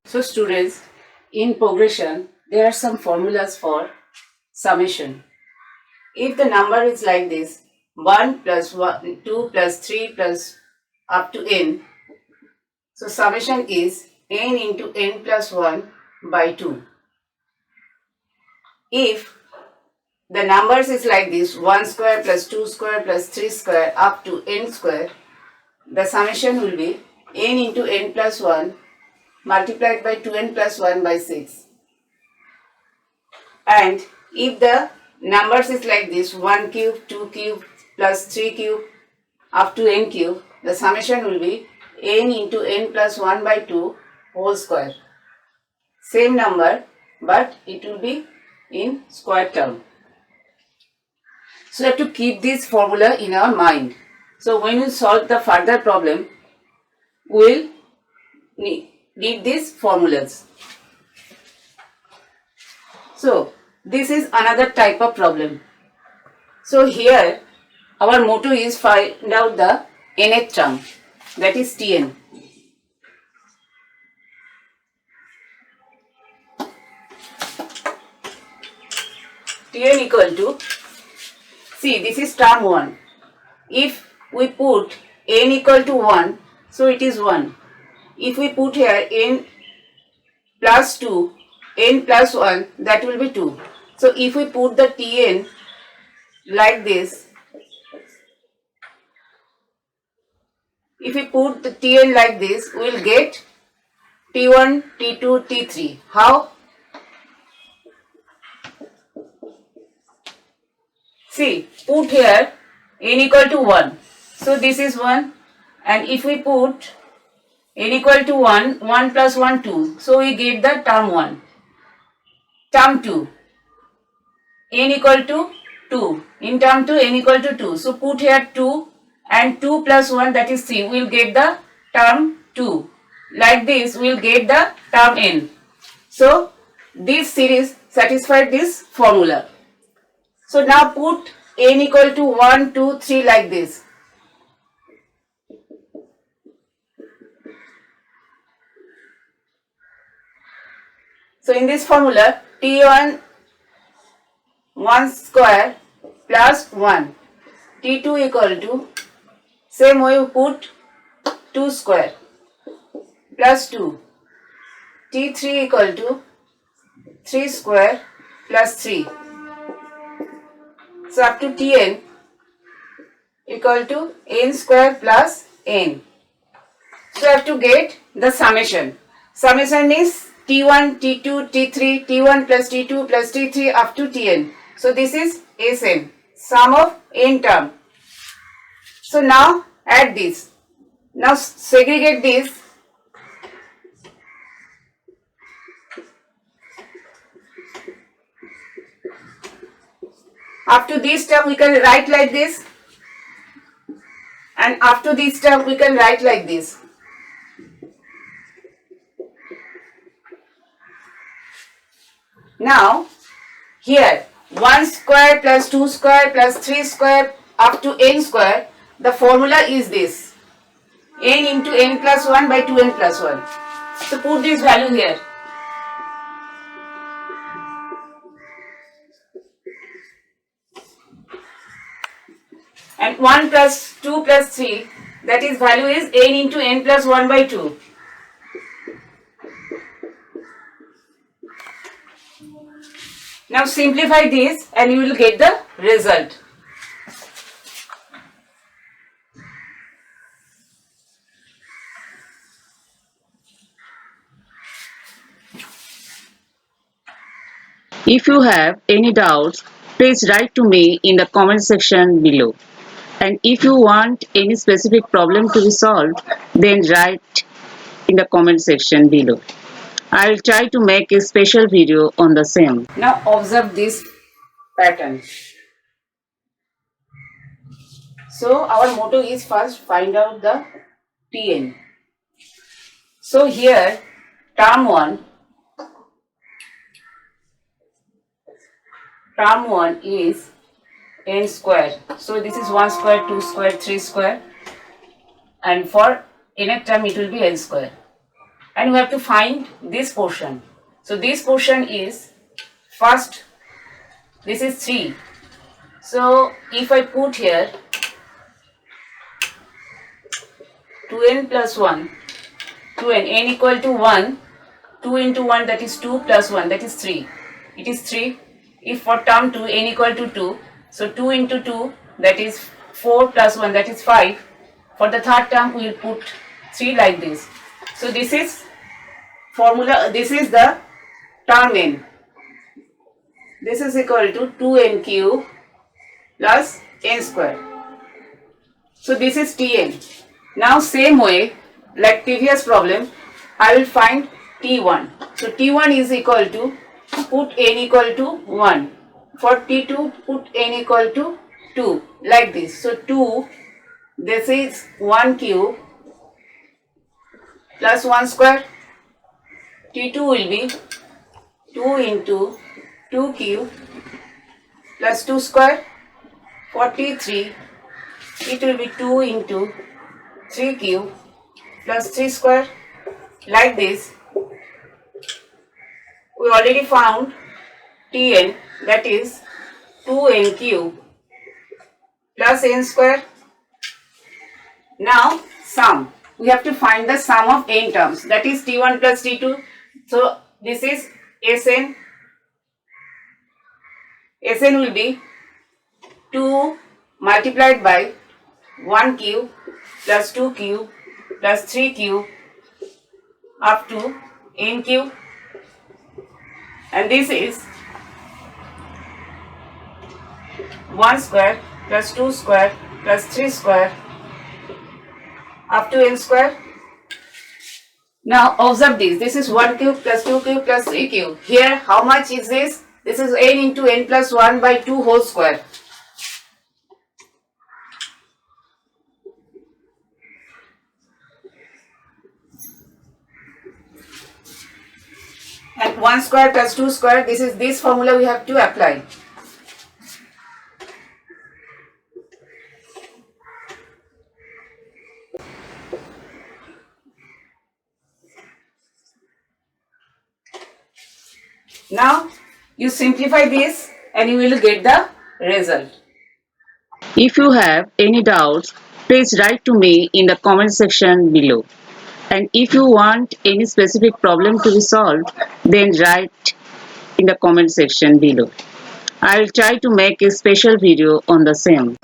So students, in progression, there are some formulas for summation. If the number is like this, 1 plus 1, 2 plus 3 plus up to n, so summation is n into n plus 1 by 2. If the numbers is like this, 1 square plus 2 square plus 3 square up to n square, the summation will be n into n plus 1 multiplied by 2n plus 1 by 6. And if the numbers is like this, 1 cube, 2 cube plus 3 cube up to n cube, the summation will be n into n plus 1 by 2 whole square. Same number, but it will be in square term. So we have to keep this formula in our mind. So when we solve the further problem, we will need these formulas. So this is another type of problem. So here our motto is find out the nth term, that is Tn. Tn equal to, see, this is term 1. If we put n equal to 1, so it is 1. If we put here n plus 2, n plus 1, that will be 2. So if we put the Tn like this, if we put the Tn like this, we will get T1, T2, T3. How? See, put here n equal to 1. So this is 1. And if we put n equal to 1, 1 plus 1, 2. So we get the term 1. Term 2. N equal to 2. In term 2, n equal to 2. So put here 2 and 2 plus 1, that is 3. We will get the term 2. Like this, we will get the term n. So this series satisfied this formula. So now put n equal to 1, 2, 3 like this. So in this formula, T1 1 square plus 1, T2 equal to, same way we put 2 square plus 2, T3 equal to 3 square plus 3. So up to Tn equal to n square plus n. So I have to get the summation. Summation is T1, T2, T3, T1 plus T2 plus T3 up to Tn. So this is Sn, sum of n term. So now add this. Now segregate this. Up to this term we can write like this. And after this term we can write like this. Now here 1 square plus 2 square plus 3 square up to n square, the formula is this, n into n plus 1 by 2n plus 1. So put this value here. And 1 plus 2 plus 3, that is value is n into n plus 1 by 2. Now simplify this and you will get the result. If you have any doubts, please write to me in the comment section below. And if you want any specific problem to be solved, then write in the comment section below. I will try to make a special video on the same. Now observe this pattern. So our motto is first find out the Tn. So here term 1 term 1 is n square. So this is 1 square, 2 square, 3 square, and for nth term it will be n square. And we have to find this portion. So this portion is first, this is 3. So if I put here 2n plus 1, 2n, n equal to 1, 2 into 1 that is 2 plus 1 that is 3. It is 3. If for term 2 n equal to 2, so 2 into 2 that is 4 plus 1 that is 5. For the third term we will put 3 like this. So this is formula, this is the term n. This is equal to 2n cube plus n square. So this is Tn. Now same way like previous problem, I will find T1. So T1 is equal to, put n equal to 1. For T2 put n equal to 2 like this. So 2, this is 1 cube plus 1 square. T2 will be 2 into 2 cube plus 2 square. For T3 it will be 2 into 3 cube plus 3 square. Like this, we already found Tn, that is 2n cube plus n square. Now sum, we have to find the sum of n terms, that is T1 plus T2. So this is Sn. Sn will be 2 multiplied by 1 cube plus 2 cube plus 3 cube up to n cube, and this is 1 square plus 2 square plus 3 square up to n square. Now observe this, this is 1 cube plus 2 cube plus 3 cube. Here how much is this? This is n into n plus 1 by 2 whole square. And 1 square plus 2 square, this is this formula we have to apply. Now you simplify this and you will get the result. If you have any doubts, please write to me in the comment section below. And if you want any specific problem to be solved, then write in the comment section below. I will try to make a special video on the same.